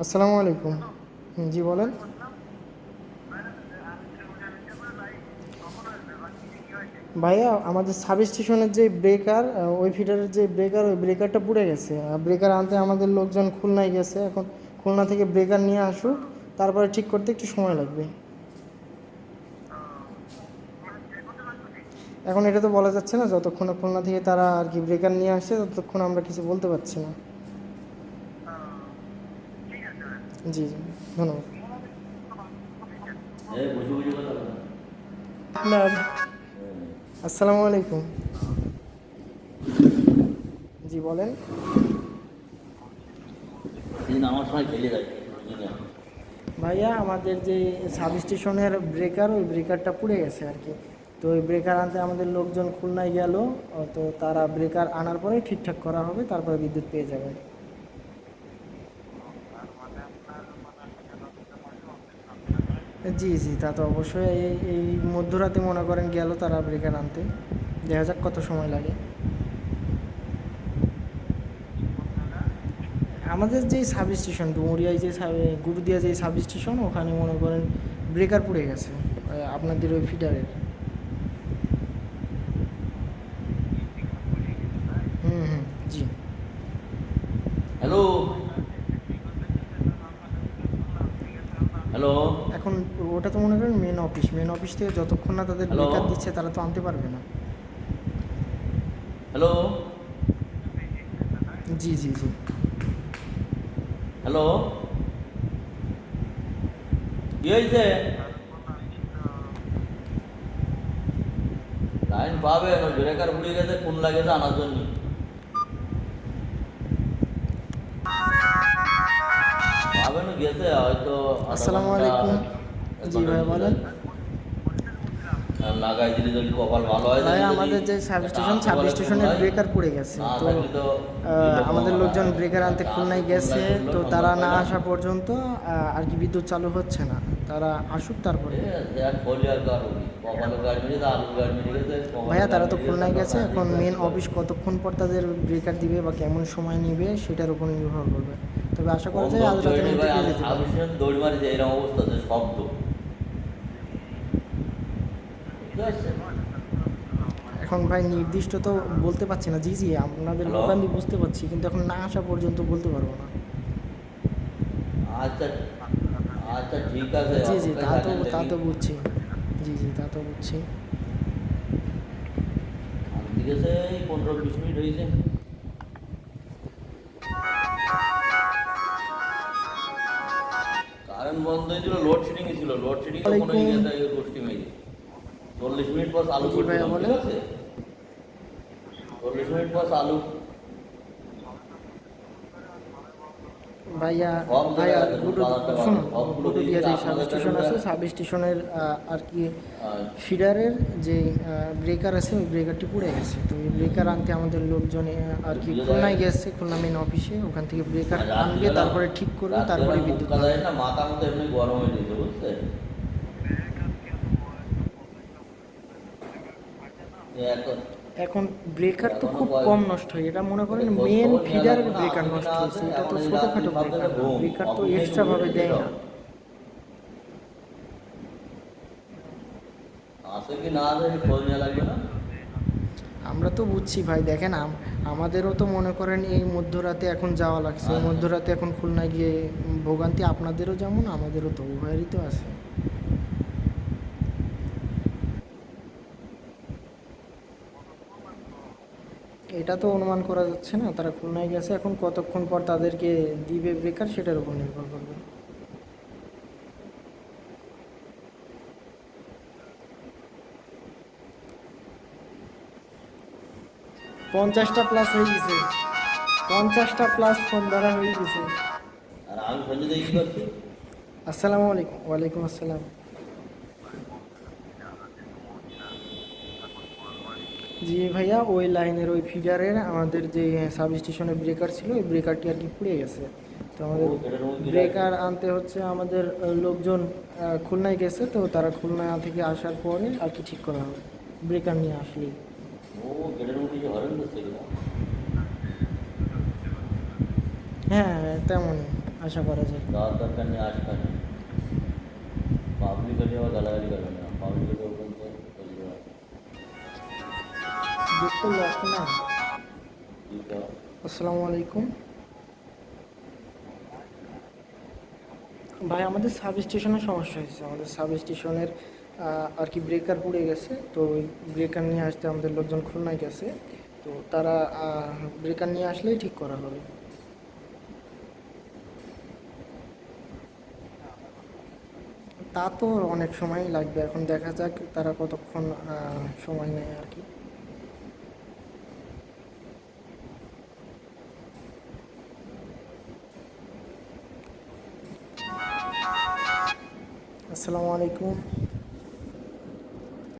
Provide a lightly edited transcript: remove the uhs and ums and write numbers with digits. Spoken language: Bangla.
আসসালামু আলাইকুম। জি বলেন। ভাইয়া আমাদের সাব স্টেশনের যে ব্রেকার, ওই ফিডারের যে ব্রেকার, ওই ব্রেকারটা পুড়ে গেছে। ব্রেকার আনতে আমাদের লোকজন খুলনায় গেছে। এখন খুলনা থেকে ব্রেকার নিয়ে আসুক, তারপরে ঠিক করতে একটু সময় লাগবে। এখন এটা তো বলা যাচ্ছে না, যতক্ষণে খুলনা থেকে তারা আর কি ব্রেকার নিয়ে আসছে ততক্ষণ আমরা কিছু বলতে পারছি না। জি জি, ধন্যবাদ। আপনার আসসালামু আলাইকুম। জি বলেন। আমার সময় খেলে যায়। ভাইয়া আমাদের যে সাব স্টেশনের ব্রেকার, ওই ব্রেকারটা পুড়ে গেছে আর কি। তো ওই ব্রেকার আনতে আমাদের লোকজন খুলনায় গেল। তো তারা ব্রেকার আনার পরে ঠিকঠাক করা হবে, তারপরে বিদ্যুৎ পেয়ে যাবেন। জি জি, তা তো অবশ্যই। এই মধ্যরাতে মনে করেন গেল তারা ব্রেকার আনতে, দেখা যাক কত সময় লাগে। আমাদের যেই সাব স্টেশন ডুমুরিয়ায় যে গুরুদিয়া যেই সাব স্টেশন, ওখানে মনে করেন ব্রেকার পুড়ে গেছে আপনাদের ওই ফিডারের। হুম হুম। জি। হ্যালো, হ্যালো, এখন ওটা তো মনে করেন মেন অফিস থেকে যতক্ষণ না তাদের হ্যালো, ব্রেকার দিচ্ছে তারা তো আনতে পারবে না। হ্যালো, জি জি জি। হ্যালো, কি হয়েছে? লাইন পাবেন, ওই ব্রেকার পুড়ে গেছে, ফোন লাগেছে আনার জন্য। পাবেন, গেছে হয়তো আধা আসসালামু ঘন্টা, আলাইকুম। এক জি ঘন্টার ভাই ভিতরে বলেন। আসবে। লাগাই দিলে যদি কপাল ভালো হয়, ভাই দেখি যদি আমাদের যে একটা আসতে সাব পারে স্টেশনের খুলনায়। ব্রেকার পড়ে গেছে না তো থাকলে তো দিল আমাদের মানে লোকজন ব্রেকার আনতে একটা আসে খুলনায় গেছে। খুলনায় ঢুকলো তো সংবাদ তারা না পাইলাম। আসা পর্যন্ত আর কি বিদ্যুৎ চালু হচ্ছে না। তারা আসুক তারপরে। এক ফলি আর কার কপালের গাড়ি মেরেছে, আলুর গাড়ি মেরে গেছে, ভাইয়া কপালের গাড়ি তারা তো মেরে গেছে, খুলনায় তারপর গেছে, এখন সার্ভিস মেন আসতে পারে। অফিস কতক্ষণ পর তাদের ব্রেকার দিবে বা কেমন সময় নেবে সেটার উপর নির্ভর করবে। তবে আশা করা ফোন যায় আজ ধরতে রাতের হয়নি মধ্যে ভাই, পেয়ে আমি যেতে পারে। সাবস্টেশন দৌড় মারিছে, এরকম অবস্থা যে শব্দ, বুঝতে পারছেন? এখন ভাই নির্দিষ্ট তো বলতে পারছি না। জি জি, আপনাদের হ্যালো, ভোগান্তি বুঝতে পারছি, কিন্তু এখন না আসা পর্যন্ত বলতে পারবো না। আচ্ছা, আচ্ছা ঠিক আছে, জি জি, অপেক্ষায় তা তো থাকেন তা দেখি। তো বুঝছি। জি জি, তা তো বুঝছি। আনতে গেছে এই 15-20 মিনিট হয়েছে। কারেন্ট বন্ধ হয়েছিল, লোডশেডিং ছিল, লোডশেডিং তখন হয়ে ওয়ালাইকুম। গেছে গোষ্ঠী মেরে। 40 মিনিট পর চালু জি ভাইয়া করছিলাম, ঠিক বলেন। আছে? 40 মিনিট পর চালু। ভাইয়া, সব জায়গায় ভাইয়া আছে, কোনো গুডু, বাজারটা পাবে শুনুন, সবগুলো গুডুদিয়া দিয়েছে যে সাব আপনাদের কাছে স্টেশন ওটা। আছে, সাব স্টেশনের আর কি আহ, ফিডারের যে ব্রেকার আছে, ওই ব্রেকারটি পুড়ে গেছে। তো এই ব্রেকার আনতে আমাদের লোকজন আর কি দিয়ে দেয়। খুলনায় গেছে, খুলনা মেন অফিসে। ওখান থেকে ব্রেকার আর আনবে, তারপরে ঠিক করবে, তারপরে রাত্রিবেলা মুখ বিদ্যুৎ কাদা পাবে। না, মাথা মতো এমনি গরম হয়ে দিয়েছে, বুঝতে? এখন এখন ব্রেকার তো এখনো খুব কম নষ্ট হয়, এটা মনে এটা করেন খোঁজ মেন খবর নেওয়া ফিডারের লাগবে না, ব্রেকার আছে কি নষ্ট না আছে। হয়েছে। এটা তো এখন এই রাত্রি ছোটোখাটো সব ব্রেকার জায়গায় না, ঘুম, ব্রেকার তো অফিসে ঢুকে এক্সট্রাভাবে দিয়েছে দেয় সব। না। আছে কি না আছে খোঁজ নেওয়া লাগবে না। আমরা তো বুঝছি ভাই, দেখেন আমাদেরও তো মনে করেন এই মধ্যরাতে এখন যাওয়া লাগছে। এই আচ্ছা, মধ্যরাতে এখন খুলনায় গিয়ে ভোগান্তি আপনাদেরও যেমন আমাদেরও তো উভয়েরই তো আছে। এটা তো অনুমান করা যাচ্ছে না, তারা খুলনায় গেছে, এখন কতক্ষণ পর তাদেরকে দিবে ব্রেকার সেটার উপর নির্ভর করবে। 50টা প্লাস হয়ে গেছে। 50টা প্লাস ফোন ধরা হয়ে গেছে। আর আমি সঞ্জয় কি করছি? আসসালামু আলাইকুম। ওয়ালাইকুম আসসালাম। জি ভাইয়া, ওই লাইনের ওই ফিডারের আমাদের যে সাব স্টেশনের ব্রেকার ছিল, ওই ব্রেকারটি আর কি পুড়ে গেছে। তো ও আমাদের এটার মধ্যে রাখছি। ব্রেকার আনতে হচ্ছে, আমাদের লোকজন খুলনায় গেছে। তো তারা খুলনা থেকে আসার পরে আর কি ঠিক করা হবে, ব্রেকার নিয়ে আসলেই। ও গেটের মধ্যে কিছু হরেন করছে কিনা? হ্যাঁ, তেমনই আশা করা যায়। যাওয়ার দরকার নেই, আসবে না। পাবলিক হলে আবার গালাগালি করবে না, পাবলিক হলে ওখান থেকে বলবে না। গেট তো লক না। কি তো আসসালামু আলাইকুম ভাই, আমাদের সাব স্টেশনের সমস্যা হয়েছে। আমাদের সাব স্টেশনের আর কি ব্রেকার পুড়ে গেছে, তো ওই ব্রেকার নিয়ে আসতে আমাদের লোকজন খুলনায় গেছে। তো তারা ব্রেকার নিয়ে আসলেই ঠিক করা হবে। তা তো অনেক সময়ই লাগবে, এখন দেখা যাক তারা কতক্ষণ সময় নেয় আর কি। আসসালামু আলাইকুম।